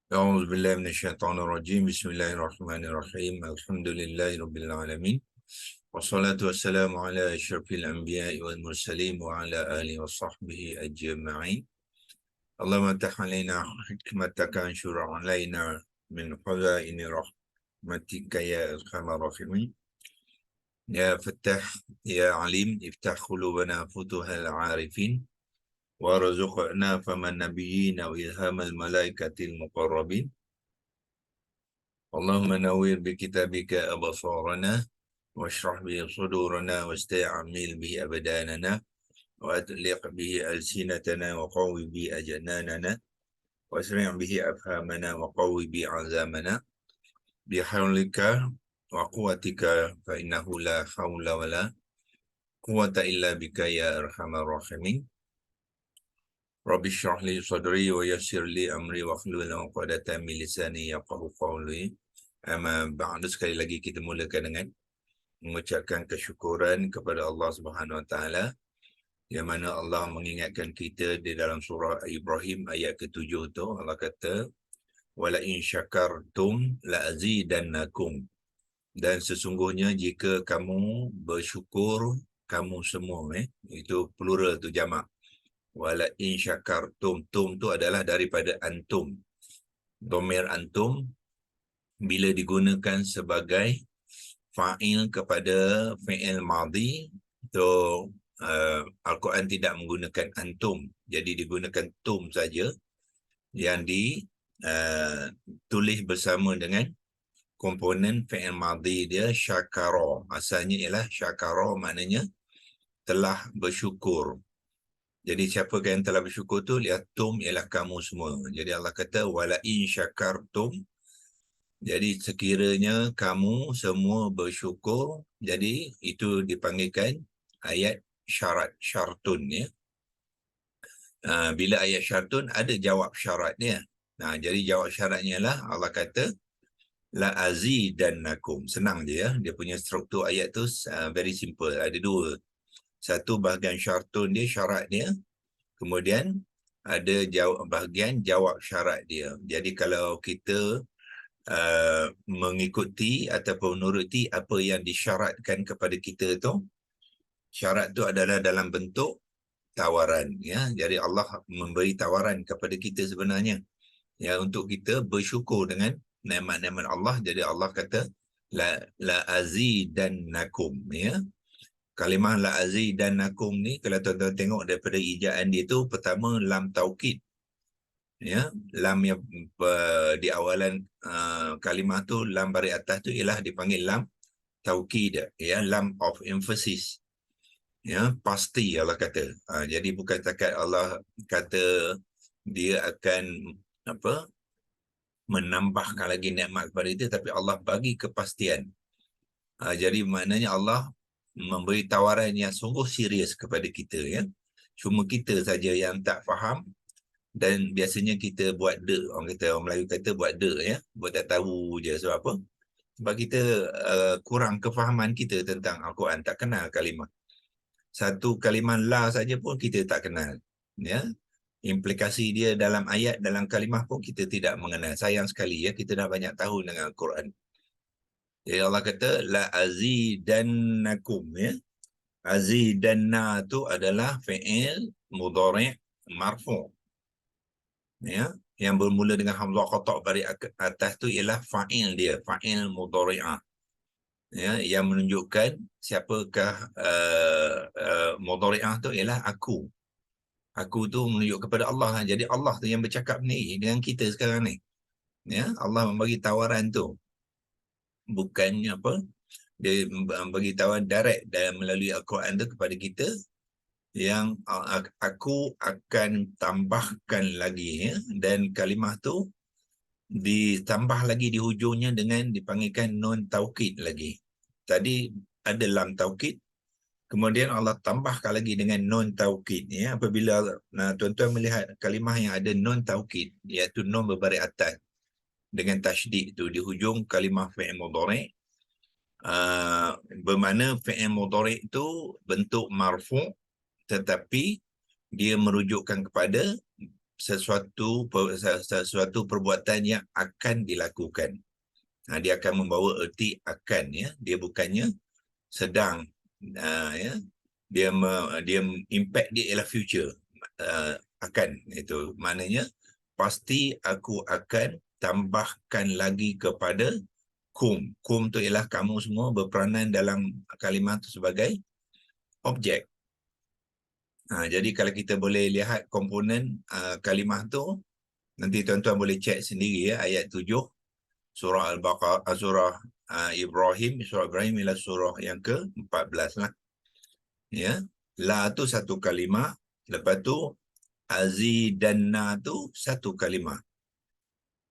أعوذ بالله من الشيطان الرجيم. بسم الله الرحمن الرحيم. الحمد لله رب العالمين، والصلاة والسلام على أشرف الأنبياء والمرسلين وعلى آله وصحبه أجمعين. اللهم افتح علينا حكمتك وانشر علينا من خزائن رحمتك يا أرحم الراحمين. يا فتاح يا عليم، افتح قلوبنا فتوح العارفين، وارزقنا فهم النبيين وإلهام الملائكة المقربين. اللهم نوّر بكتابك أبصارنا، واشرح به صدورنا، واستعمل به أبداننا، وأطلق به ألسنتنا، وقوي به أجناننا، واسرع به أفهامنا، وقوي به عزامنا، بحولك وقوتك، فإنه لا حول ولا قوة إلا بك يا أرحم الراحمين. رب اشرح لي صدري ويسر لي أمري واحلل عقدة من لساني يفقهوا قولي. Amma ba'du, sekali lagi kita mulakan dengan mengucapkan kesyukuran kepada Allah Subhanahu Wa Taala, yang mana Allah mengingatkan kita di dalam surah Ibrahim ayat ke-7 tu. Allah kata, wala in syakartum la azidannakum, dan sesungguhnya jika kamu bersyukur, kamu semua, itu plural tu, jamak. Wala in syakartum, tum tu adalah daripada antum. Domir antum bila digunakan sebagai fa'il kepada fi'il madhi, so Al-Quran tidak menggunakan antum, jadi digunakan tum saja yang ditulis bersama dengan komponen fi'il madhi dia, syakara. Asalnya ialah syakara, maknanya telah bersyukur. Jadi siapa yang telah bersyukur tu, lihat tum ialah kamu semua. Jadi Allah kata wala in syakartum, jadi sekiranya kamu semua bersyukur, jadi itu dipanggilkan ayat syarat, syartun, ya. Bila ayat syartun ada jawab syaratnya. Jadi jawab syaratnya lah Allah kata la azidannakum. Senang je, ya. Dia punya struktur ayat tu very simple. Ada dua. Satu bahagian syartun dia, syarat dia. Kemudian ada bahagian jawab syarat dia. Jadi kalau kita mengikuti ataupun menuruti apa yang disyaratkan kepada kita tu, syarat tu adalah dalam bentuk tawaran, ya. Jadi Allah memberi tawaran kepada kita sebenarnya, ya, untuk kita bersyukur dengan nikmat-nikmat Allah. Jadi Allah kata la azidannakum, ya. Kalimah la azidannakum ni, kalau tuan-tuan tengok daripada ijaan dia tu, pertama lam taukid, ya. Lam yang di awalan kalimah tu, lam baris atas tu ialah dipanggil lam taukid, ya, lam of emphasis, ya, pasti Allah kata. Jadi bukan setakat Allah kata dia akan menambahkan lagi nikmat kepada kita, tapi Allah bagi kepastian. Jadi maknanya Allah memberi tawaran yang sungguh serius kepada kita, ya. Cuma kita saja yang tak faham, dan biasanya kita buat orang Melayu kata buat ya, buat tak tahu je. Sebab apa? Sebab kita kurang kefahaman kita tentang Al-Quran, tak kenal kalimah. Satu kalimah la saja pun kita tak kenal, ya. Implikasi dia dalam ayat, dalam kalimah pun kita tidak mengenal. Sayang sekali, ya, kita dah banyak tahu dengan Al-Quran. Jadi Allah kata la azidannakum, ya. Azidanna tu adalah fi'il mudhari' marfu', ya, yang bermula dengan hamzah qata' baris atas tu ialah fa'il dia, fa'il mudhari'ah, ya, yang menunjukkan siapakah mudhari'ah tu ialah aku. Aku tu menunjuk kepada Allah. Jadi Allah tu yang bercakap ni dengan kita sekarang ni, ya. Allah membagi tawaran tu, bukannya dia bagi tawaran direct dan melalui Al-Quran tu kepada kita, yang aku akan tambahkan lagi, ya. Dan kalimah tu ditambah lagi di hujungnya dengan dipanggilkan nun taukid lagi. Tadi ada lam taukid, kemudian Allah tambahkan lagi dengan nun taukid, ya. Apabila tuan-tuan melihat kalimah yang ada nun taukid, iaitu nun berbaris atas dengan tasydid tu di hujung kalimah fi'il mudhari', bermakna fi'il mudhari' tu bentuk marfu', tetapi dia merujukkan kepada sesuatu perbuatan yang akan dilakukan. Dia akan membawa erti akan, ya. Dia bukannya sedang, ya. Dia impact dia ialah future, akan. Itu maknanya pasti aku akan tambahkan lagi kepada kum. Kum tu ialah kamu semua berperanan dalam kalimah tu sebagai objek. Jadi kalau kita boleh lihat komponen kalimah tu, nanti tuan-tuan boleh cek sendiri, ya. Ayat 7 surah Al-Baqarah, surah Ibrahim, surah Ibrahim ialah surah yang ke-14 lah. Ya. La tu satu kalimah, lepas tu azidanna tu satu kalimah.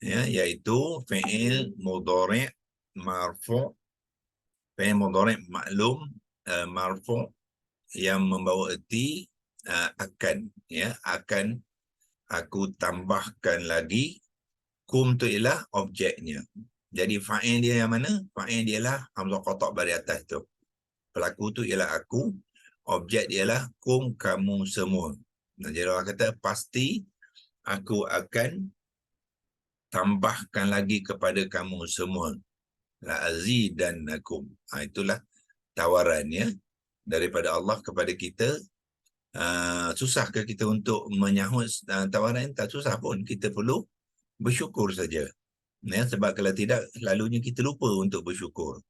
Ya, iaitu fi'il mudhari' marfu', fi'il mudhari' maklum marfu' yang membawa erti akan, ya, akan aku tambahkan lagi. Kum tu ialah objeknya. Jadi fa'il dia yang mana? Fa'il dia ialah hamzah qata' bari atas tu. Pelaku tu ialah aku, objek dia ialah kum, kamu semua. Jadi orang kata pasti aku akan tambahkan lagi kepada kamu semua. La azidannakum. Itulah tawarannya daripada Allah kepada kita. Susah ke kita untuk menyahut tawaran? Tak susah pun. Kita perlu bersyukur saja. Ya, sebab kalau tidak, lalunya kita lupa untuk bersyukur.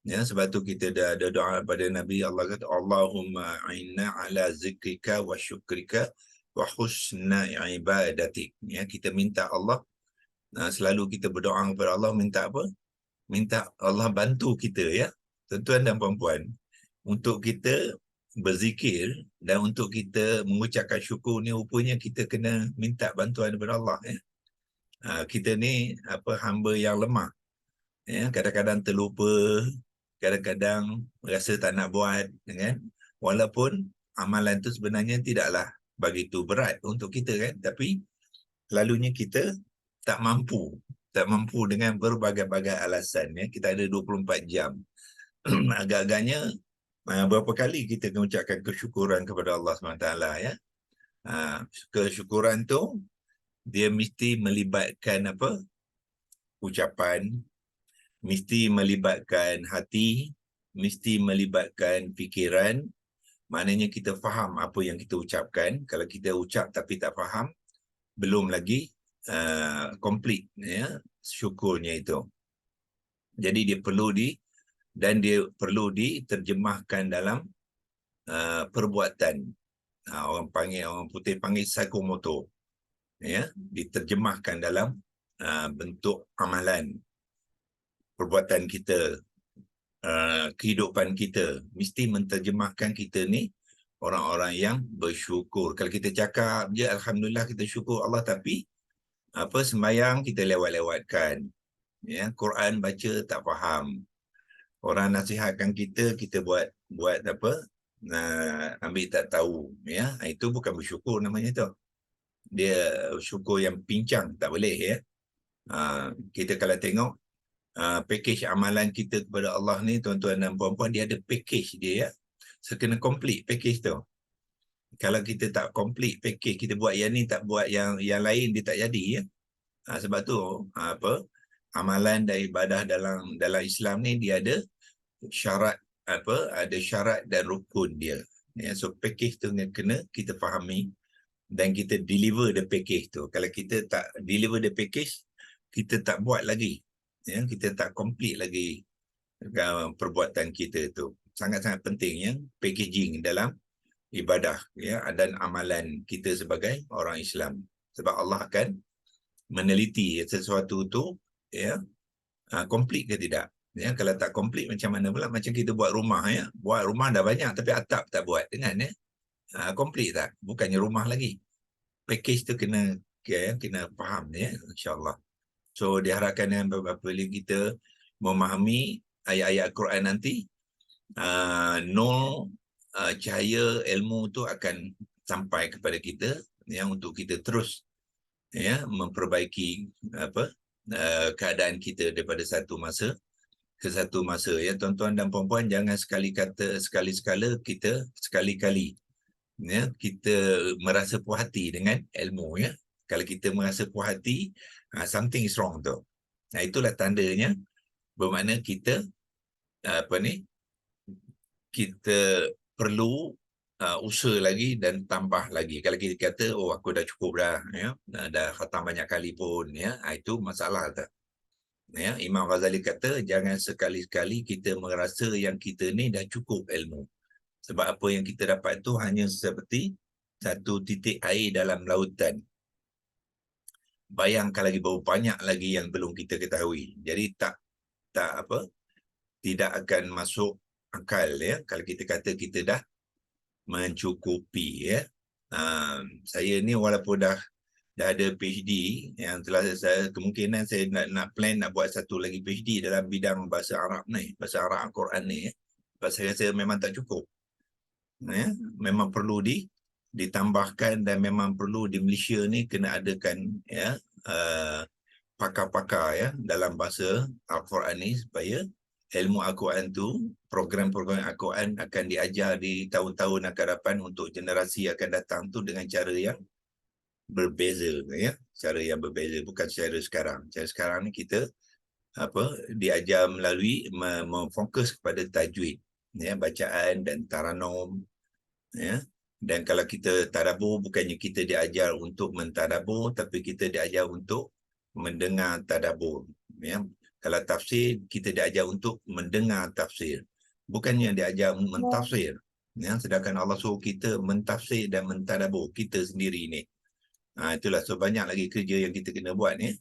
Ya, sebab tu kita dah ada doa pada Nabi. Allah kata, Allahumma a'inna ala zikrika wa syukrika wa husna ibadatik. Ya, kita minta Allah, selalu kita berdoa kepada Allah, minta apa? Minta Allah bantu kita, ya, tuan-tuan dan puan-puan, untuk kita berzikir dan untuk kita mengucapkan syukur ni, rupanya kita kena minta bantuan daripada Allah, ya. Kita ni hamba yang lemah, ya, kadang-kadang terlupa, kadang-kadang rasa tak nak buat, kan? Walaupun amalan tu sebenarnya tidaklah begitu berat untuk kita, kan, tapi lalunya kita tak mampu dengan berbagai-bagai alasan, ya. Kita ada 24 jam. Agak-agaknya berapa kali kita mengucapkan kesyukuran kepada Allah SWT, ya. Kesyukuran tu dia mesti melibatkan ucapan, mesti melibatkan hati, mesti melibatkan fikiran. Maknanya kita faham apa yang kita ucapkan. Kalau kita ucap tapi tak faham, belum lagi complete, ya, syukurnya itu. Jadi dia perlu diterjemahkan dalam perbuatan. Orang putih panggil psikomotor, ya, diterjemahkan dalam bentuk amalan. Perbuatan kita, kehidupan kita mesti menterjemahkan kita ni orang-orang yang bersyukur. Kalau kita cakap je alhamdulillah, kita syukur Allah, tapi sembahyang kita lewat-lewatkan, ya, Quran baca tak faham, orang nasihatkan kita buat ambil tak tahu, ya, itu bukan bersyukur namanya tu. Dia syukur yang pincang, tak boleh, ya. Kita kalau tengok package amalan kita kepada Allah ni, tuan-tuan dan puan-puan, dia ada package dia, ya. So, kena complete package tu. Kalau kita tak complete package, kita buat yang ni tak buat yang lain, dia tak jadi, ya. Sebab tu amalan dan ibadah dalam Islam ni dia ada syarat, ada syarat dan rukun dia, ya. So package tu kena kita fahami dan kita deliver the package tu. Kalau kita tak deliver the package, kita tak buat lagi, ya, kita tak complete lagi perbuatan kita tu. Sangat-sangat penting, ya, packaging dalam ibadah, ya, dan amalan kita sebagai orang Islam. Sebab Allah akan meneliti sesuatu tu, ya, komplit ke tidak. Ya, kalau tak komplit macam mana pula? Macam kita buat rumah, ya. Buat rumah dah banyak tapi atap tak buat dengan, ya. Komplit tak? Bukannya rumah lagi. Package tu kena faham, ya, insya-Allah. So diharapkan dengan apabila kita memahami ayat-ayat Quran nanti, nur cahaya ilmu tu akan sampai kepada kita, ya, untuk kita terus, ya, memperbaiki keadaan kita daripada satu masa ke satu masa, ya, tuan-tuan dan puan-puan. Jangan sekali-sekala kita merasa puas hati dengan ilmu, ya. Kalau kita merasa puas hati, something is wrong tu. Itulah tandanya bermakna kita kita perlu usaha lagi dan tambah lagi. Kalau kita kata, oh aku dah cukup dah, ya, dah khatam banyak kali pun, ya, itu masalah tak? Ya, Imam Ghazali kata, jangan sekali-sekali kita merasa yang kita ni dah cukup ilmu. Sebab apa yang kita dapat tu hanya seperti satu titik air dalam lautan. Bayangkan lagi berapa banyak lagi yang belum kita ketahui. Jadi tidak akan masuk akal, ya, kalau kita kata kita dah mencukupi, ya. Saya ni walaupun dah ada PhD, yang telah saya kemungkinan saya nak plan nak buat satu lagi PhD dalam bidang bahasa Arab ni, bahasa Arab Al-Quran ni, ya. Sebab saya rasa memang tak cukup, ya. Memang perlu ditambahkan dan memang perlu di Malaysia ni kena adakan, ya, pakar-pakar, ya, dalam bahasa Al-Quran ni supaya ilmu Al-Quran tu, program-program Al-Quran akan diajar di tahun-tahun akan depan untuk generasi akan datang tu dengan cara yang berbeza, ya, cara yang berbeza, bukan cara sekarang. Cara sekarang ni kita diajar melalui memfokus kepada tajwid, ya, bacaan dan taranum, ya. Dan kalau kita tadabbur, bukannya kita diajar untuk mentadabbur, tapi kita diajar untuk mendengar tadabbur, ya. Kalau tafsir, kita diajar untuk mendengar tafsir, bukannya diajar mentafsir, ya. Sedangkan Allah suruh kita mentafsir dan mentadabbur kita sendiri ni. Itulah, so banyak lagi kerja yang kita kena buat ni.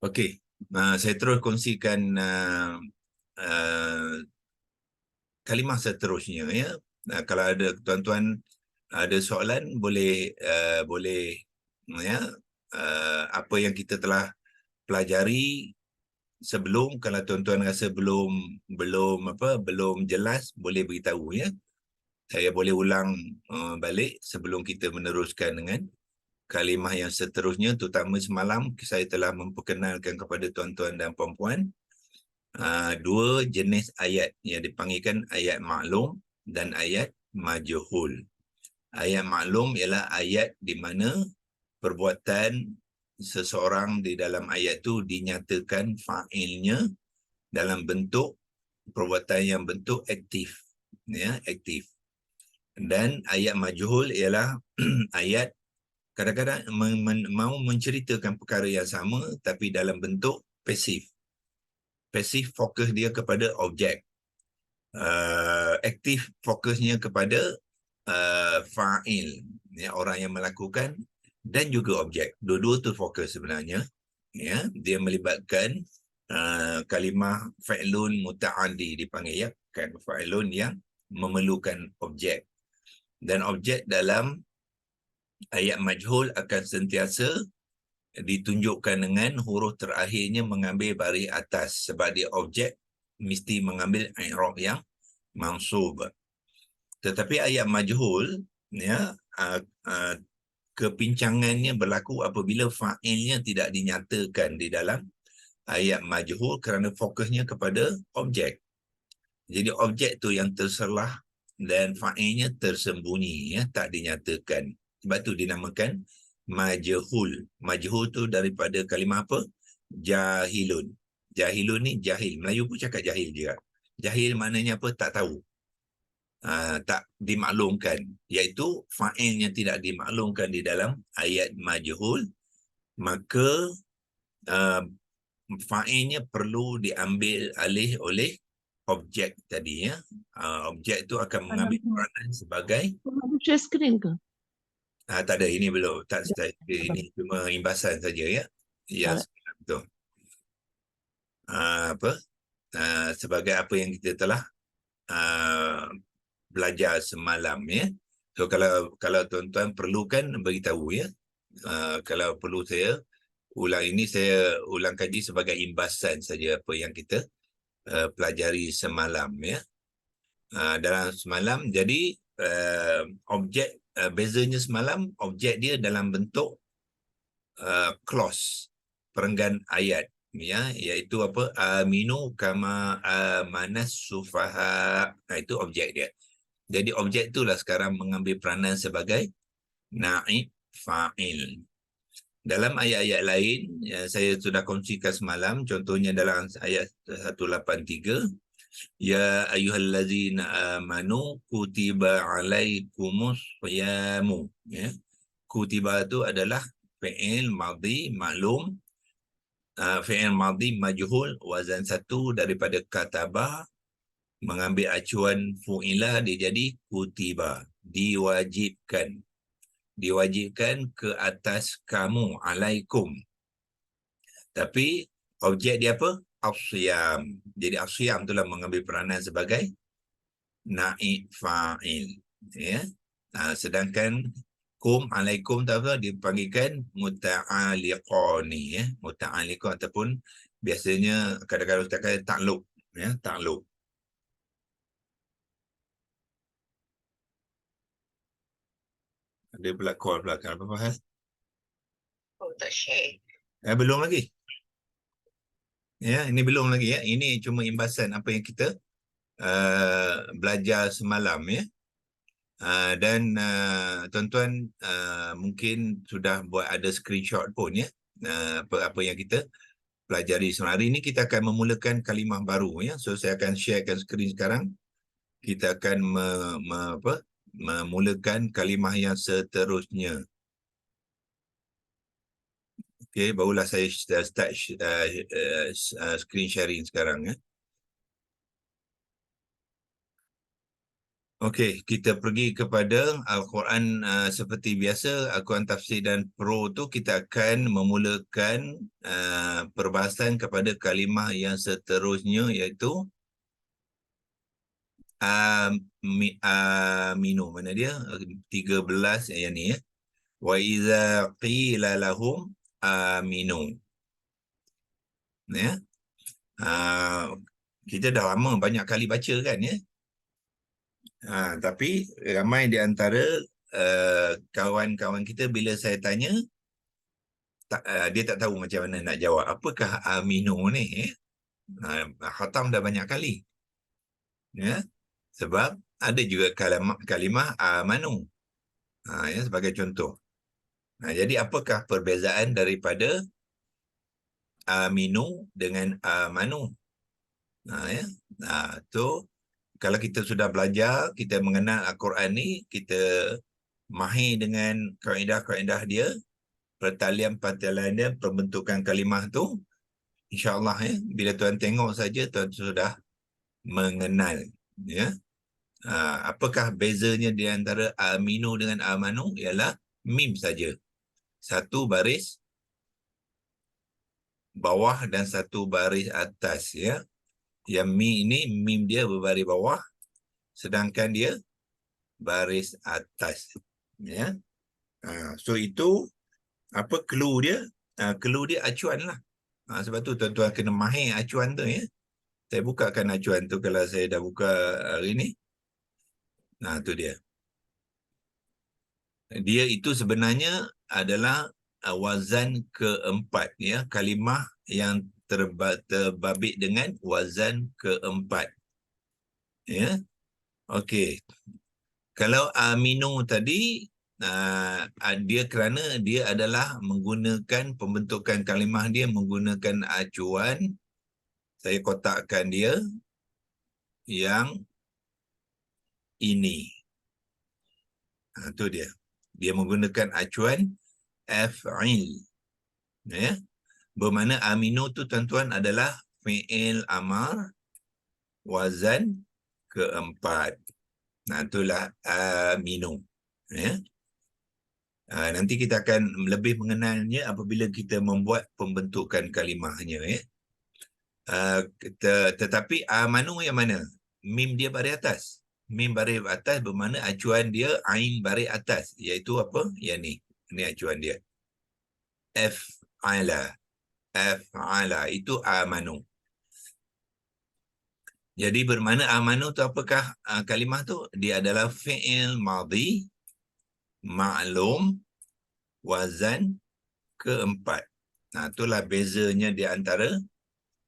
Okey, saya terus kongsikan kalimah seterusnya, ya. Kalau ada tuan-tuan ada soalan, boleh ya, apa yang kita telah pelajari sebelum, kalau tuan-tuan rasa belum jelas, boleh beritahu, ya. Saya boleh ulang balik sebelum kita meneruskan dengan kalimah yang seterusnya. Terutama semalam saya telah memperkenalkan kepada tuan-tuan dan puan-puan dua jenis ayat yang dipanggilkan ayat maklum dan ayat majhul. Ayat maklum ialah ayat di mana perbuatan seseorang di dalam ayat itu dinyatakan fa'ilnya dalam bentuk perbuatan yang bentuk aktif, ya, aktif. Dan ayat majhul ialah ayat kadang-kadang mau menceritakan perkara yang sama tapi dalam bentuk pasif. Pasif fokus dia kepada objek. Aktif fokusnya kepada fa'il, ya, orang yang melakukan, dan juga objek. Dua-dua tu fokus sebenarnya, ya. Dia melibatkan kalimah fa'ilun muta'addi dipanggil, ya, kan, fa'ilun yang memerlukan objek. Dan objek dalam ayat majhul akan sentiasa ditunjukkan dengan huruf terakhirnya mengambil baris atas, sebab dia objek mesti mengambil i'rab yang mansub. Tetapi ayat majhul, ya, kepincangannya berlaku apabila fa'ilnya tidak dinyatakan di dalam ayat majhul kerana fokusnya kepada objek. Jadi objek tu yang terselah dan fa'ilnya tersembunyi, ya, tak dinyatakan. Sebab tu dinamakan majhul. Majhul tu daripada kalimah apa? Jahilun. Jahilun ni jahil. Melayu pun cakap jahil juga. Jahil maknanya apa? Tak tahu. Tak dimaklumkan, iaitu fa'ilnya tidak dimaklumkan di dalam ayat majhul, maka fa'ilnya perlu diambil alih oleh objek tadi, ya. Objek itu akan mengambil peranan sebagai share screen ke? tak ada, ini belum, tak start. Ini cuma imbasan saja, ya. Ya, betul. Sebagai apa yang kita telah belajar semalam, ya. So kalau tuan-tuan perlukan, beritahu, ya. Kalau perlu saya ulang, ini saya ulang kaji sebagai imbasan saja apa yang kita pelajari semalam, ya. Dalam semalam, jadi objek, bezanya semalam, objek dia dalam bentuk clause, perenggan ayat, ya, iaitu apa? Aminu kama amanas sufaha. Itu objek dia. Jadi objek itulah sekarang mengambil peranan sebagai naib fa'il. Dalam ayat-ayat lain, saya sudah kongsikan semalam, contohnya dalam ayat 183, Ya ayyuhallazina amanu kutiba alaikumus siyamu. Ya. Kutiba itu adalah fi'il madhi maklum, fi'il madhi majhul, wazan satu daripada kataba, mengambil acuan fu'ilah, dia jadi kutiba, diwajibkan. Diwajibkan ke atas kamu, alaikum. Tapi objek dia apa? As-siyam. Jadi as-siyam itulah mengambil peranan sebagai naib fa'il. Ya. Sedangkan kum, alaikum tu apa? Dipanggilkan muta'aliqani. Ya. Muta'aliqan ataupun biasanya kadang-kadang kita kata takluk. Ya. Takluk. Ada pula call belakang. Apa hal? Oh, tak share. Belum lagi. Ya, ini belum lagi ya. Ini cuma imbasan apa yang kita belajar semalam ya. Dan tuan-tuan mungkin sudah buat ada screenshot pun ya. Apa yang kita pelajari semalam. Hari ini kita akan memulakan kalimah baru ya. So saya akan sharekan skrin sekarang. Kita akan memulakan kalimah yang seterusnya. Okey, barulah saya start screen sharing sekarang ya. Okey, kita pergi kepada Al-Quran seperti biasa. Al-Quran Tafsir dan Pro tu kita akan memulakan perbahasan kepada kalimah yang seterusnya, iaitu aminu. Mana dia? 13 yang ni ya. Wa iza qila lahum aminu. Ya. Kita dah lama banyak kali baca kan ya. Tapi ramai di antara kawan-kawan kita bila saya tanya, dia tak tahu macam mana nak jawab. Apakah aminu ni? Khatam dah banyak kali. Ya. Sebab ada juga kalimah amanu. Ya, sebagai contoh. Jadi apakah perbezaan daripada aminu dengan amanu? Ya. Tu kalau kita sudah belajar, kita mengenal Al-Quran ni, kita mahir dengan kaedah-kaedah dia, pertalian-pertalian dia, pembentukan kalimah tu, insya-Allah ya, bila tuan tengok saja tuan sudah mengenal ya. Apakah bezanya di antara aminu dengan amanu? Ialah mim saja. Satu baris bawah dan satu baris atas ya. Yang mim dia berbaris bawah, sedangkan dia baris atas ya. So itu apa clue dia? Clue dia acuan lah. Sebab tu tuan-tuan kena mahir acuan tu ya. Saya bukakan acuan tu kalau saya dah buka hari ni. Tu dia. Dia itu sebenarnya adalah wazan keempat ya, kalimah yang terbabit dengan wazan keempat. Ya. Okey. Kalau aminu tadi dia kerana dia adalah menggunakan pembentukan kalimah dia menggunakan acuan. Saya kotakkan dia yang ini. Itu dia. Dia menggunakan acuan af'il. Ya. Bermakna aminu tu tuan-tuan adalah fi'il amar wazan keempat. Itulah aminu. Ya. Nanti kita akan lebih mengenalnya apabila kita membuat pembentukan kalimahnya ya. Tetapi amanu yang mana? Mim dia baris atas. Mim baris atas bermakna acuan dia ain baris atas, iaitu apa? Yang ni. Ini acuan dia. Af'ala. Af'ala itu amanu. Jadi bermakna amanu tu apakah kalimah tu? Dia adalah fi'il madhi ma'lum wazan keempat. Itulah bezanya di antara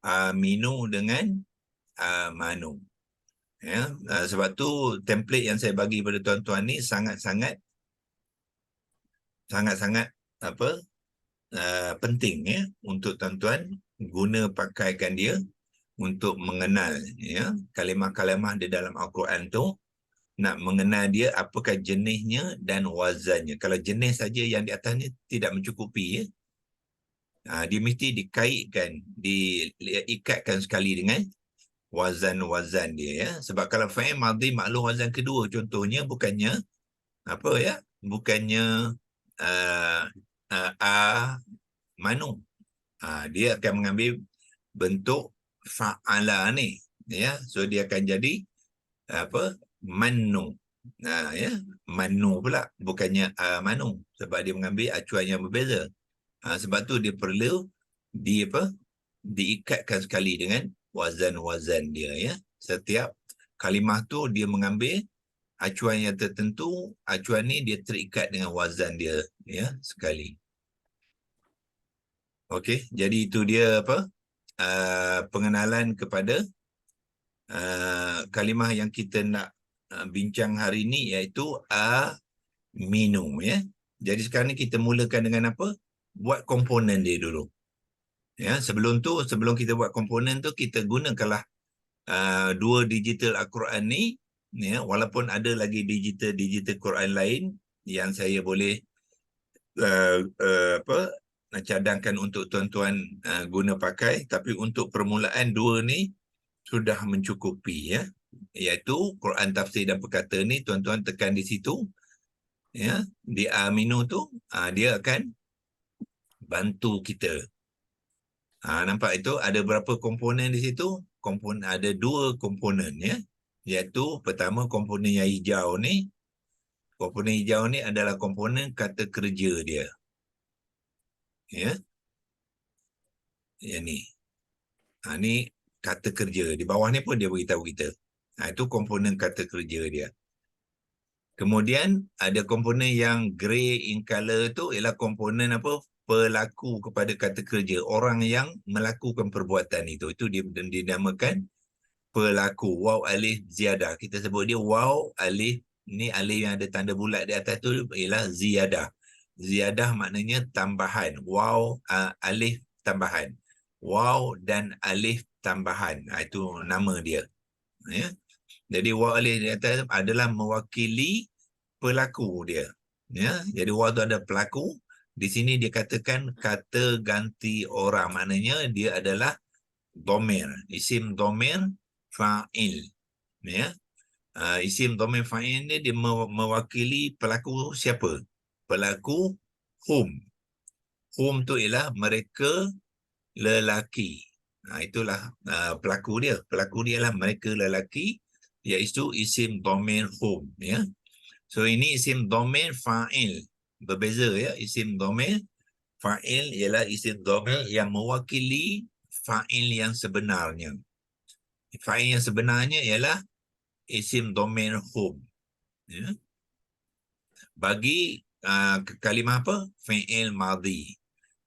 aminu dengan amanu. Ya, sebab tu template yang saya bagi pada tuan-tuan ni sangat-sangat sangat-sangat penting ya untuk tuan-tuan guna pakaikan dia untuk mengenal ya kalimah-kalimah di dalam Al-Quran tu, nak mengenal dia apakah jenisnya dan wazannya. Kalau jenis saja yang di atas ni tidak mencukupi ya. Dia mesti dikaitkan, diikatkan sekali dengan wazan-wazan dia ya. Sebab kalau fa'il madhi maklum wazan kedua contohnya bukannya apa ya? Bukannya manu. Dia akan mengambil bentuk fa'ala ni ya. So dia akan jadi apa? Manu. Ya, manu pula bukannya manu sebab dia mengambil acuan yang berbeza. Sebab tu dia perlu diikatkan sekali dengan wazan-wazan dia ya. Setiap kalimah tu dia mengambil acuan yang tertentu, acuan ni dia terikat dengan wazan dia ya sekali. Okey, jadi itu dia pengenalan kepada kalimah yang kita nak bincang hari ini, iaitu aminu ya. Jadi sekarang ni kita mulakan dengan apa? Buat komponen dia dulu. Ya, sebelum kita buat komponen tu, kita gunakanlah dua digital Al-Quran ni ya, walaupun ada lagi digital Quran lain yang saya boleh cadangkan untuk tuan-tuan guna pakai, tapi untuk permulaan dua ni sudah mencukupi ya, iaitu Quran tafsir dan perkata ni. Tuan-tuan tekan di situ ya, di aminu tu dia akan bantu kita. Nampak itu ada berapa komponen di situ? Ada dua komponen ya, iaitu pertama komponen yang hijau ni. Komponen hijau ni adalah komponen kata kerja dia ya. Yang ni ni kata kerja. Di bawah ni pun dia beritahu kita. Itu komponen kata kerja dia. Kemudian ada komponen yang grey in color tu ialah komponen apa? Pelaku kepada kata kerja, orang yang melakukan perbuatan itu. Itu dia dinamakan pelaku. Waw alif ziyadah. Kita sebut dia waw alif, ni alif yang ada tanda bulat di atas tu ialah ziyadah. Ziyadah maknanya tambahan. Waw alif tambahan. Waw dan alif tambahan. Itu nama dia. Ya. Jadi waw alif di atas adalah mewakili pelaku dia. Ya. Jadi waw tu ada pelaku. Di sini dia katakan kata ganti orang. Maknanya dia adalah dhamir. Isim dhamir fa'il. Ya. Isim dhamir fa'il ni dia mewakili pelaku siapa? Pelaku hum. Hum tu ialah mereka lelaki. Itulah pelaku dia. Pelaku dia ialah mereka lelaki, iaitu isim dhamir hum ya. So ini isim dhamir fa'il. Berbeza ya. Isim dhamir fa'il ialah isim dhamir yang mewakili fa'il yang sebenarnya. Fa'il yang sebenarnya ialah isim dhamir hum ya. Bagi kalimah apa? Fi'il madhi.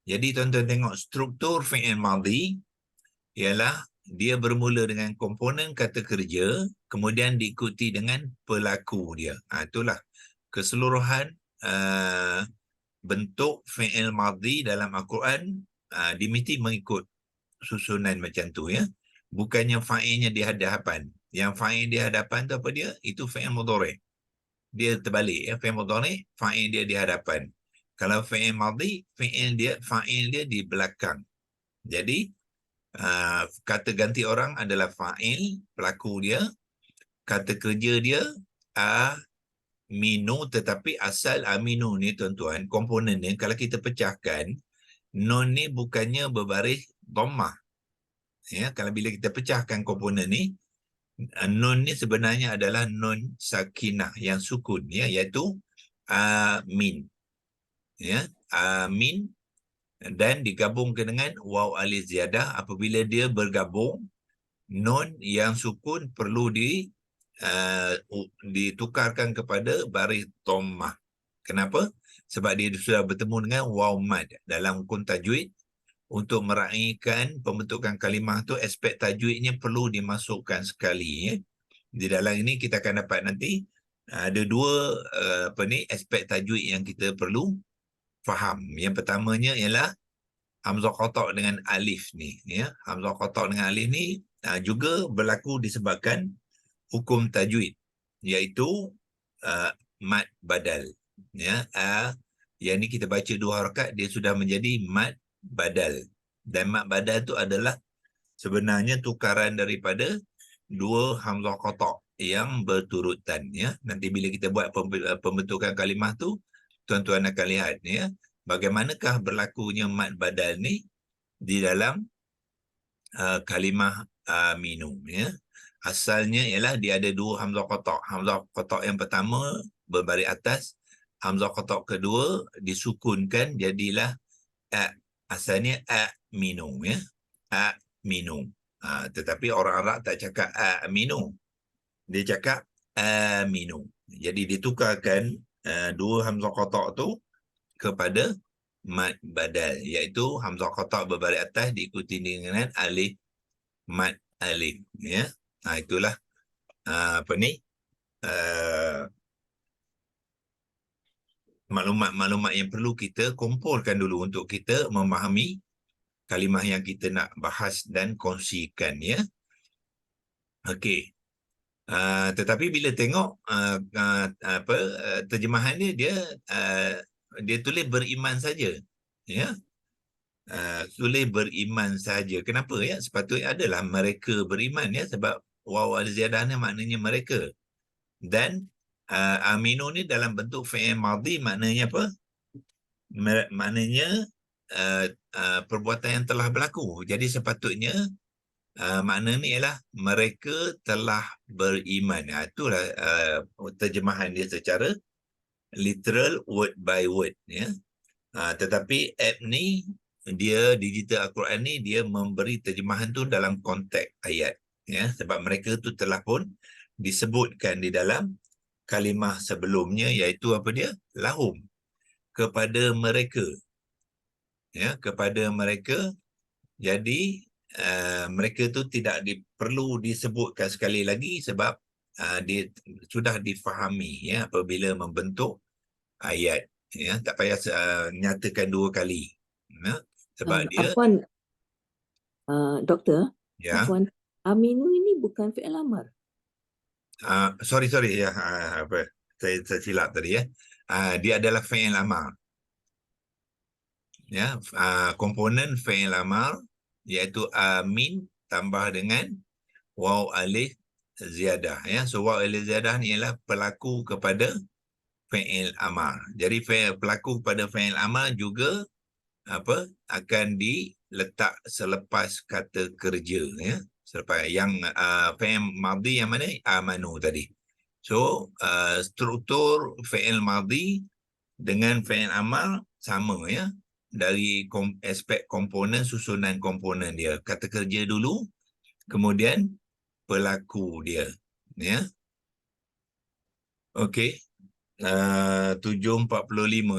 Jadi tuan-tuan tengok struktur fi'il madhi ialah dia bermula dengan komponen kata kerja, kemudian diikuti dengan pelaku dia. Itulah keseluruhan bentuk fi'il madhi dalam Al-Quran. Dia mesti mengikut susunan macam tu ya. Bukannya fa'ilnya di hadapan. Yang fa'il di hadapan tu apa dia? Itu fi'il mudhari'. Dia terbalik ya. Fi'il mudhari', fa'il dia di hadapan. Kalau fi'il madhi, fa'il dia di belakang. Jadi kata ganti orang adalah fa'il, pelaku dia. Kata kerja dia aminu, tetapi asal aminu ni tuan-tuan, komponen ni kalau kita pecahkan, nun ni bukannya berbaris dhammah. Ya, kalau bila kita pecahkan komponen ni, nun ni sebenarnya adalah nun sakinah yang sukun ya, iaitu amin. Ya, amin, dan digabungkan dengan waw alif ziyadah. Apabila dia bergabung, nun yang sukun perlu ditukarkan kepada baris dhammah. Kenapa? Sebab dia sudah bertemu dengan waw mad. Dalam hukum tajwid, untuk meraihkan pembentukan kalimah tu, aspek tajwidnya perlu dimasukkan sekali ya. Di dalam ini kita akan dapat nanti ada dua aspek tajwid yang kita perlu faham. Yang pertamanya ialah hamzah qata' dengan alif ni, ya. Hamzah qata' dengan alif ni juga berlaku disebabkan hukum tajwid, iaitu mad badal, ya. Yang ni kita baca 2 harakat, dia sudah menjadi mad badal. Dan mad badal tu adalah sebenarnya tukaran daripada 2 hamzah qata' yang berturutan, ya. Nanti bila kita buat pembentukan kalimah tu, tuan-tuan akan lihat, ya, bagaimanakah berlakunya mad badal ni di dalam kalimah minum, ya. Asalnya ialah dia ada 2 hamzah qata'. Hamzah qata' yang pertama berbaris atas, hamzah qata' kedua disukunkan, jadilah asalnya minum, ya. Minum. Tetapi orang Arab tak cakap minum. Dia cakap minum. Jadi ditukarkan 2 hamzah qata' tu kepada mad badal, iaitu hamzah qata' berbaris atas diikuti dengan alif mad alif, ya. Itulah maklumat-maklumat yang perlu kita kumpulkan dulu untuk kita memahami kalimah yang kita nak bahas dan kongsikan, ya. Okey. Tetapi bila tengok terjemahan dia tulis beriman saja, ya. Tulis beriman saja. Kenapa, ya? Sepatutnya adalah mereka beriman, ya, sebab waw al-ziyadah ni maknanya mereka. Dan aminu ni dalam bentuk fi'il madhi, maknanya apa? Maknanya perbuatan yang telah berlaku. Jadi sepatutnya makna ni ialah mereka telah beriman. Itulah terjemahan dia secara literal, word by word, ya. Tetapi app ni, dia digital Al-Quran ni, dia memberi terjemahan tu dalam konteks ayat, ya, sebab mereka tu telah pun disebutkan di dalam kalimah sebelumnya, iaitu apa dia? Lahum, kepada mereka, ya, kepada mereka. Jadi mereka tu tidak perlu disebutkan sekali lagi, sebab dia sudah difahami, ya, apabila membentuk ayat, ya. Tak payah nyatakan 2 kali, ya, sebab dia, Afwan, Doktor, ya. Afwan, aminu ini bukan fi'il amar. Sorry, ya, saya silap tadi, ya. Dia adalah fi'il amar, ya. Komponen fi'il amar iaitu amin tambah dengan waw alif ziyadah, ya. So waw alif ziyadah ni ialah pelaku kepada fi'il amar. Jadi pelaku kepada fi'il amar juga akan diletak selepas kata kerja, ya. Selepas yang fi'il madhi yang mana? Amanu tadi. So struktur fi'il madhi dengan fi'il amar sama, ya. Dari aspek komponen, susunan komponen dia. Kata kerja dulu, kemudian pelaku dia, ya. Okey. 7.45,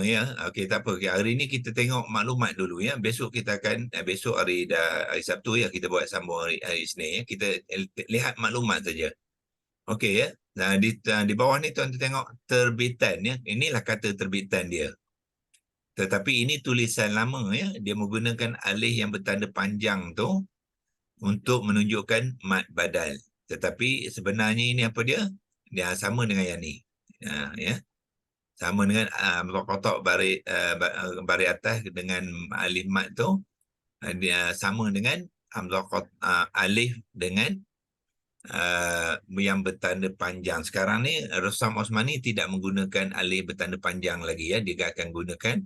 ya. Okey, tak apa. Okay, hari ni kita tengok maklumat dulu, ya. Besok kita akan besok hari Sabtu, ya, kita buat sambung hari Isnin, ya. Kita lihat maklumat saja. Okey, ya. Di bawah ni tuan tengok terbitan, ya. Inilah kata terbitan dia. Tetapi ini tulisan lama, ya. Dia menggunakan alif yang bertanda panjang tu untuk menunjukkan mad badal. Tetapi sebenarnya ini apa dia? Dia sama dengan yang ni. Ya. Sama dengan hamzah qata' baris atas dengan alif mad tu, dia sama dengan hamzah qata' alif dengan yang bertanda panjang. Sekarang ni Rustam Osmani tidak menggunakan alif bertanda panjang lagi, ya. Dia akan gunakan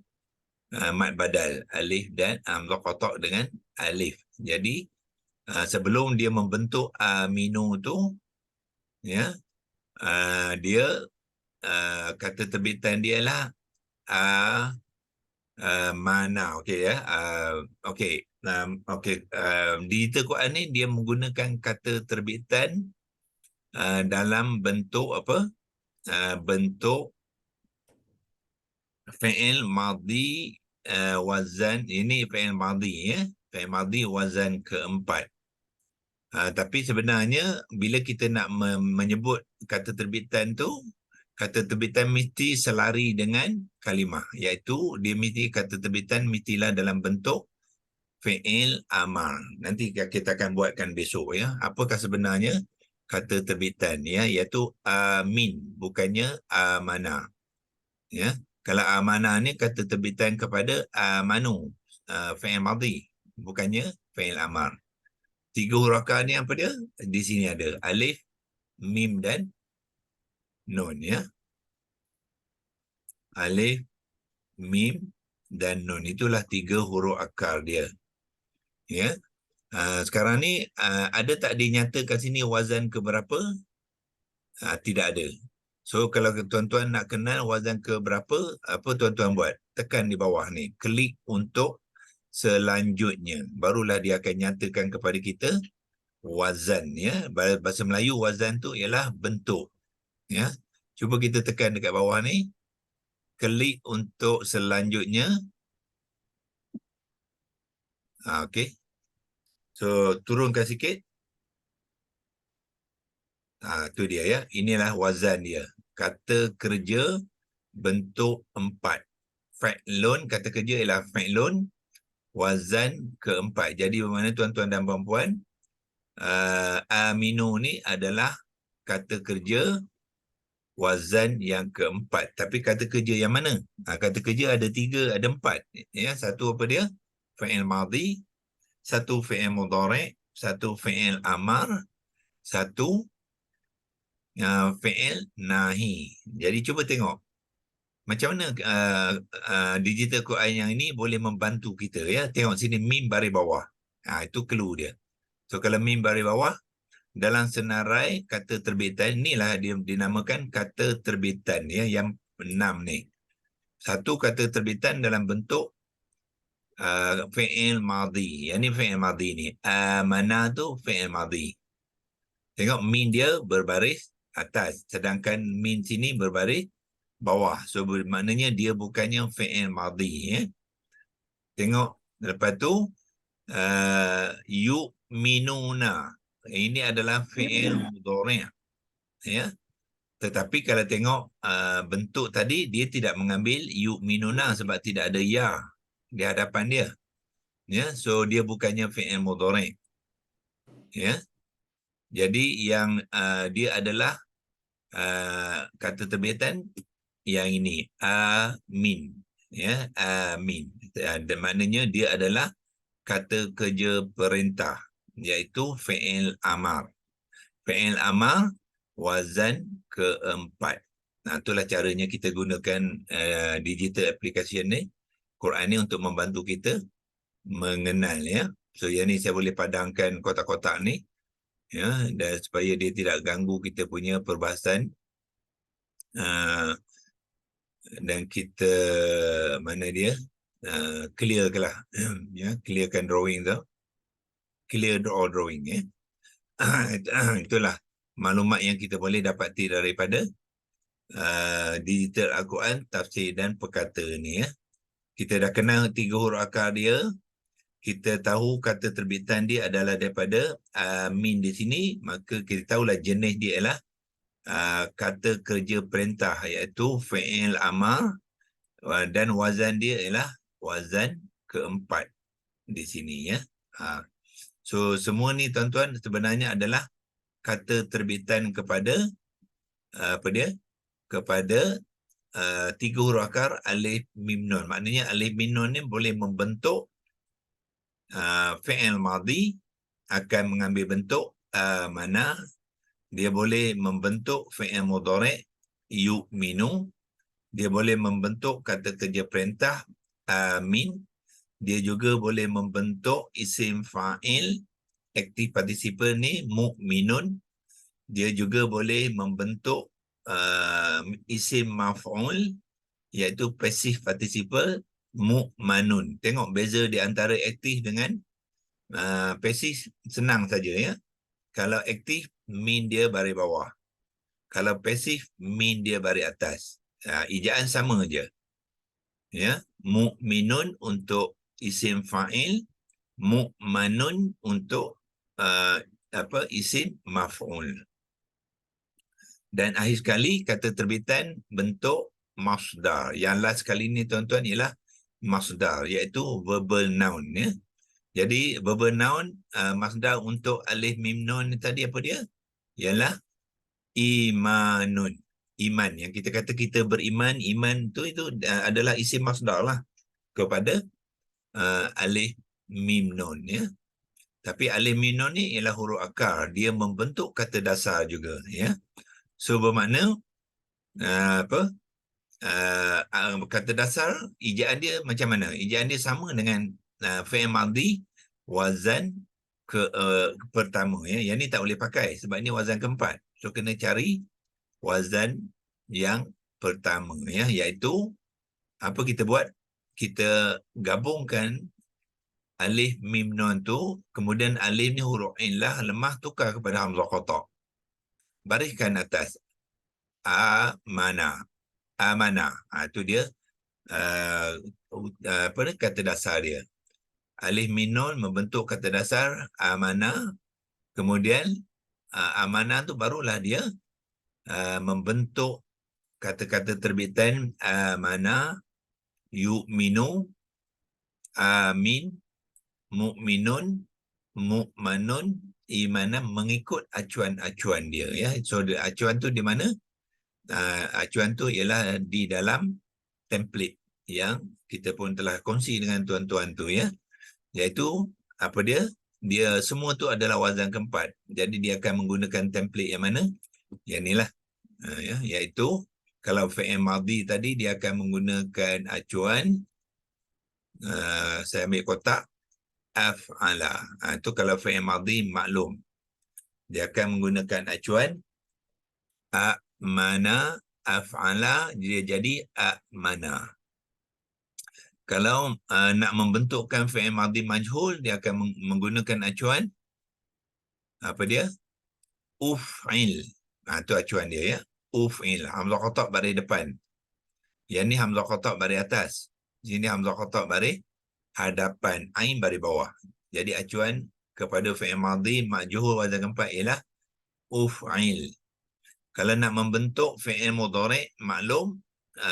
mad badal, alif dan hamzah qata' dengan alif. Jadi sebelum dia membentuk aminu tu, ya, dia kata terbitan dia lah mana. Okey, ya. Okey. Di Quran ni dia menggunakan kata terbitan dalam bentuk apa? Bentuk fi'il madhi wazan. Ini fi'il madhi, ya. Fi'il madhi wazan keempat. Tapi sebenarnya bila kita nak menyebut kata terbitan tu, kata terbitan mesti selari dengan kalimah, iaitu dia mesti kata terbitan mestilah dalam bentuk fi'il amar. Nanti kita akan buatkan besok ya. Apakah sebenarnya kata terbitan ya, iaitu amin, bukannya amana. Ya. Kalau amana ni kata terbitan kepada amanu, fi'il madhi, bukannya fi'il amar. 3 huruf akar ni apa dia? Di sini ada alif, mim dan nun ya. Alif, mim dan nun, itulah 3 huruf akar dia. Ya. Sekarang ni ada tak dinyatakan sini wazan ke berapa? Tidak ada. So kalau tuan-tuan nak kenal wazan ke berapa, apa tuan-tuan buat? Tekan di bawah ni, klik untuk selanjutnya. Barulah dia akan nyatakan kepada kita wazan ya. Bahasa Melayu wazan tu ialah bentuk. Ya. Cuba kita tekan dekat bawah ni, klik untuk selanjutnya. Okey. So turunkan sikit. Tu dia ya. Inilah wazan dia. Kata kerja bentuk 4. Fa'lun, kata kerja ialah fa'lun, wazan keempat. Jadi bermakna tuan-tuan dan puan-puan, aminu ni adalah kata kerja wazan yang keempat. Tapi kata kerja yang mana? Kata kerja ada 3, ada 4. Ya, satu apa dia? Fa'il madhi, satu fi'il mudhari', satu fi'il amar, satu fi'il nahi. Jadi cuba tengok macam mana digital Quran yang ini boleh membantu kita ya. Tengok sini mim baris bawah. Itu clue dia. So kalau mim baris bawah dalam senarai kata terbitan, inilah dia dinamakan kata terbitan ya, yang 6 ni. Satu kata terbitan dalam bentuk fi'il madhi. Yang ni fi'il madhi ni. Amana tu fi'il madhi. Tengok min dia berbaris atas, sedangkan min sini berbaris bawah. So maknanya dia bukannya fi'il madhi ya. Tengok lepas tu yu'minuna. Ini adalah fi'il mudhari' ya. Tetapi kalau tengok bentuk tadi, dia tidak mengambil yu'minuna sebab tidak ada ya di hadapan dia. Ya, so dia bukannya fi'il mudhari'. Ya. Jadi yang dia adalah kata terbitan yang ini, amin. Ya, amin. Maknanya dia adalah kata kerja perintah, iaitu fi'il amar. Fi'il amar wazan keempat. Itulah caranya kita gunakan digital application ni, Quran ni, untuk membantu kita mengenal ya. So yang ni saya boleh padangkan kotak-kotak ni ya, dan supaya dia tidak ganggu kita punya perbahasan. Dan kita mana dia clearkanlah ya, clearkan drawing tu, clear all drawing ya. Itulah maklumat yang kita boleh dapati daripada digital Al-Quran tafsir dan perkata ni ya. Kita dah kenal 3 huruf akar dia, kita tahu kata terbitan dia adalah daripada min di sini, maka kita tahulah jenis dia ialah kata kerja perintah, iaitu fi'il amar, dan wazan dia ialah wazan keempat di sini ya. So semua ni tuan-tuan sebenarnya adalah kata terbitan kepada apa dia? Kepada 3 huruf akar alif mim nun. Maknanya alif mim nun ni boleh membentuk fi'il madhi, akan mengambil bentuk mana. Dia boleh membentuk fi'il mudhari' yu'minu. Dia boleh membentuk kata kerja perintah amin. Dia juga boleh membentuk isim fa'il active participle ni mu'minun. Dia juga boleh membentuk isim maf'ul, iaitu passive participle mu'manun. Tengok beza di antara aktif dengan passive, senang saja ya. Kalau aktif, min dia baris bawah. Kalau pasif, min dia baris atas. Ejaan sama je. Ya, mu'minun untuk isim fa'il, mu'manun untuk isim maf'ul. Dan akhir sekali kata terbitan bentuk masdar. Yang last kali ni tuan-tuan ialah masdar, iaitu verbal noun, ya. Jadi verbal noun, masdar untuk alif mim nun ni tadi apa dia? Ialah imanun. Iman. Yang kita kata kita beriman, iman tu itu adalah isim masdar lah kepada alif mim nun, ya. Tapi alif mim nun ni ialah huruf akar, dia membentuk kata dasar juga, ya. So bermakna kata dasar ejaan dia macam mana? Ejaan dia sama dengan fi'il madhi wazan pertama, ya. Yang ni tak boleh pakai sebab ni wazan keempat. So kena cari wazan yang pertama, ya, iaitu apa kita buat? Kita gabungkan alif mim nun tu, kemudian alif ni huruf ain lah, lemah tukar kepada hamzah qata. Bariskan atas amana. Amana. Itu dia kata dasar dia. Alif mim nun membentuk kata dasar amana. Kemudian amana tu barulah dia membentuk kata-kata terbitan amana, yu'minu, amin, mu'minun, mu'manun, imanan, mengikut acuan-acuan dia, ya. So acuan tu di mana? Acuan tu ialah di dalam template yang kita pun telah kongsi dengan tuan-tuan tu, ya. Iaitu apa dia? Dia semua tu adalah wazan keempat. Jadi dia akan menggunakan template yang mana? Yang inilah. Ya, iaitu kalau fi'il madhi tadi dia akan menggunakan acuan, saya ambil kotak, af'ala. Itu kalau fi'il madhi maklum. Dia akan menggunakan acuan a'mana, af'ala, dia jadi a'mana. Kalau nak membentukkan fi'il madhi majhul, dia akan menggunakan acuan apa dia? Uf'il. Itu acuan dia, ya. Uf'il. Hamzah qata' baris depan. Yang ni hamzah qata' baris atas. Sini hamzah qata' baris hadapan. Ain baris bawah. Jadi acuan kepada fi'il madhi majhul wazan keempat ialah uf'il. Kalau nak membentuk fi'il mudhari' maklum,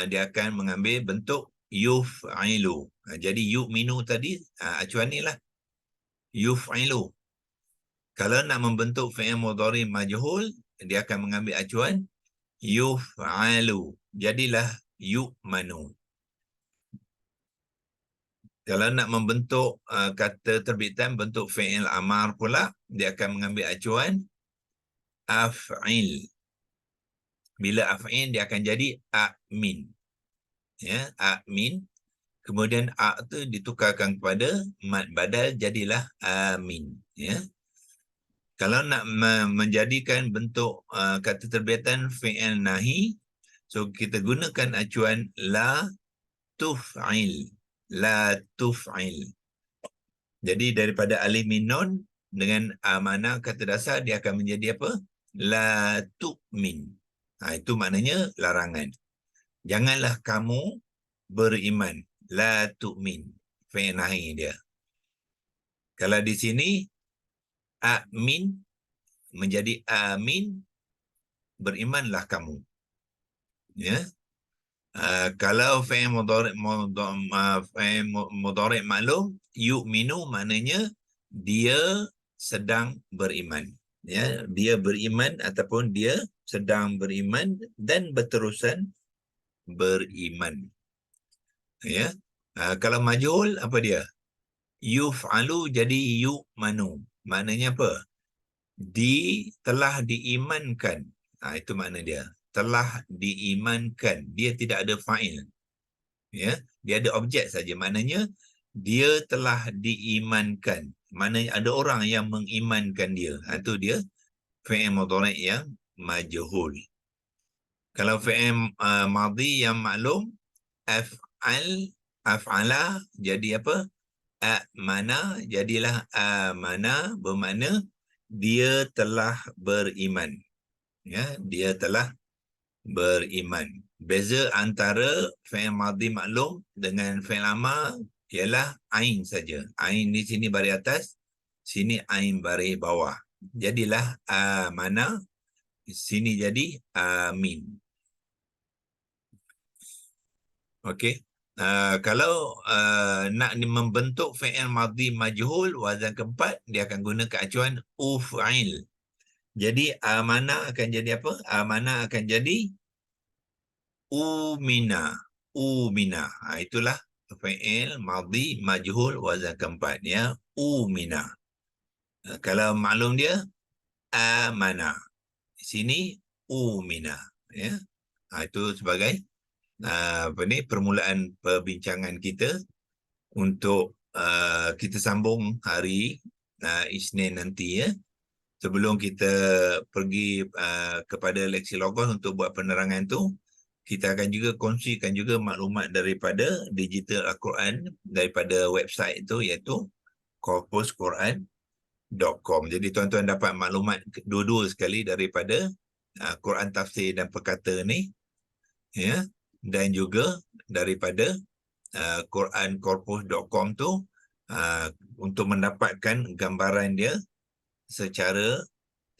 dia akan mengambil bentuk yuf'ilu. Jadi yu'minu tadi, acuan ni lah. Yuf'ilu. Kalau nak membentuk fi'il mudhari' majhul, dia akan mengambil acuan yuf'alu. Jadilah yu'manu. Kalau nak membentuk kata terbitan bentuk fi'il amar pula, dia akan mengambil acuan af'il. Bila af'il, dia akan jadi a'min. Ya, a'min. Kemudian a' tu ditukarkan kepada mad badal, jadilah amin. Ya. Kalau nak menjadikan bentuk kata terbitan fi'il nahi, so kita gunakan acuan la tuf'il. La tuf'il. Jadi daripada alif min nun dengan amana kata dasar, dia akan menjadi apa? La tu'min. Itu maknanya larangan. Janganlah kamu beriman. La tu'min. Fi'il nahi dia. Kalau di sini amin menjadi amin, berimanlah kamu. Ya. Kalau fi'il mudhari' maklum, yu'minu maknanya dia sedang beriman. Ya, dia beriman ataupun dia sedang beriman dan berterusan beriman. Ya. Kalau majhul apa dia? Yuf'alu jadi yu'manu. Maknanya apa? Telah diimankan. Itu makna dia. Telah diimankan. Dia tidak ada fa'il. Ya, dia ada objek saja. Maknanya dia telah diimankan. Maknanya ada orang yang mengimankan dia. Itu dia fi'il mudhari' yang majhul. Kalau fi'il madhi yang maklum, af'ala jadi apa? A'mana, jadilah amana, bermakna dia telah beriman. Ya, dia telah beriman. Beza antara fi'il madhi maklum dengan fi'il amar ialah ain saja. Ain di sini baris atas, sini ain baris bawah. Jadilah amana, Sini jadi amin. Okey. Kalau nak membentuk fi'il madhi majhul wazan keempat, dia akan gunakan acuan uf'il. Jadi amana akan jadi apa? Amana akan jadi umina. Umina. Itulah fi'il madhi majhul wazan keempat ya. Umina. Kalau maklum dia amana. Di sini umina ya. Itu sebagai permulaan perbincangan kita untuk kita sambung hari Isnin nanti ya. Sebelum kita pergi kepada leksi logos untuk buat penerangan tu, kita akan juga kongsikan juga maklumat daripada digital Al-Quran daripada website itu iaitu corpusquran.com. Jadi tuan-tuan dapat maklumat dua-dua sekali daripada Quran tafsir dan perkata ni ya, dan juga daripada qurancorpus.com tu untuk mendapatkan gambaran dia secara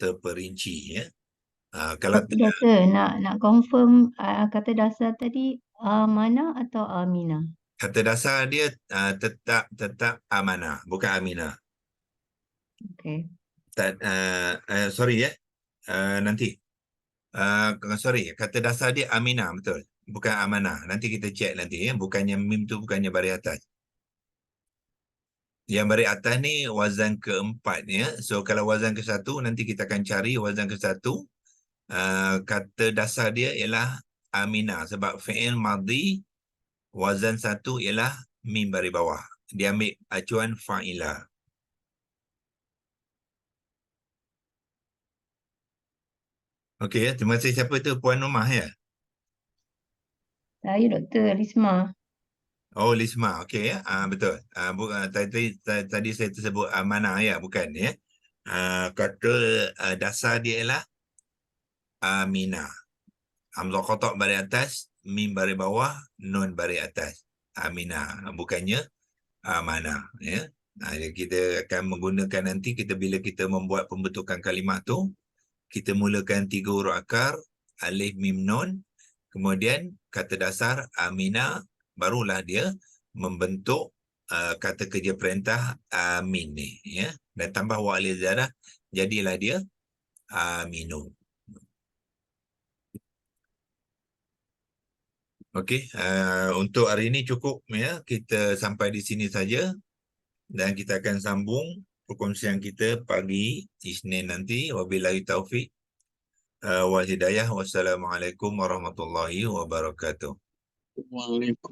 terperinci ya. Kalau Tapi Doktor, nak confirm kata dasar tadi mana atau amina? kata dasar dia tetap amanah, bukan aminah. Okey. Sorry ya. Nanti. Sorry, kata dasar dia aminah betul. Bukan amanah. Nanti kita cek nanti ya. Bukannya mim tu bukannya baris atas. Yang baris atas ni wazan keempat ya. So kalau wazan ke-1 nanti kita akan cari wazan ke-1. Kata dasar dia ialah aminah sebab fi'il madhi wazan 1 ialah mim baris bawah. Dia ambil acuan fa'ilah. Okey ya, terima kasih. Siapa tu? Puan Rumah ya? Saya Doktor Risma. Oh, Lisma. Okey ya. Betul. Tadi saya tersebut mana ya, bukan ya. Kata dasar dia ialah aminah. Hamzah qata' baris atas, mim baris bawah, nun baris atas. Aminah. Bukannya amanah ya. Kita akan menggunakan nanti bila kita membuat pembentukan kalimah tu, kita mulakan 3 huruf akar, alif, mim, nun. Kemudian kata dasar aminah, barulah dia membentuk kata kerja perintah amin ni ya, dan tambah wa alif ziyadah, jadilah dia aminu. Okey, untuk hari ini cukup ya, kita sampai di sini saja dan kita akan sambung perkongsian kita pagi Isnin nanti. Wabillahi taufik wal hidayah. Wassalamualaikum warahmatullahi wabarakatuh. Waalaikumsalam.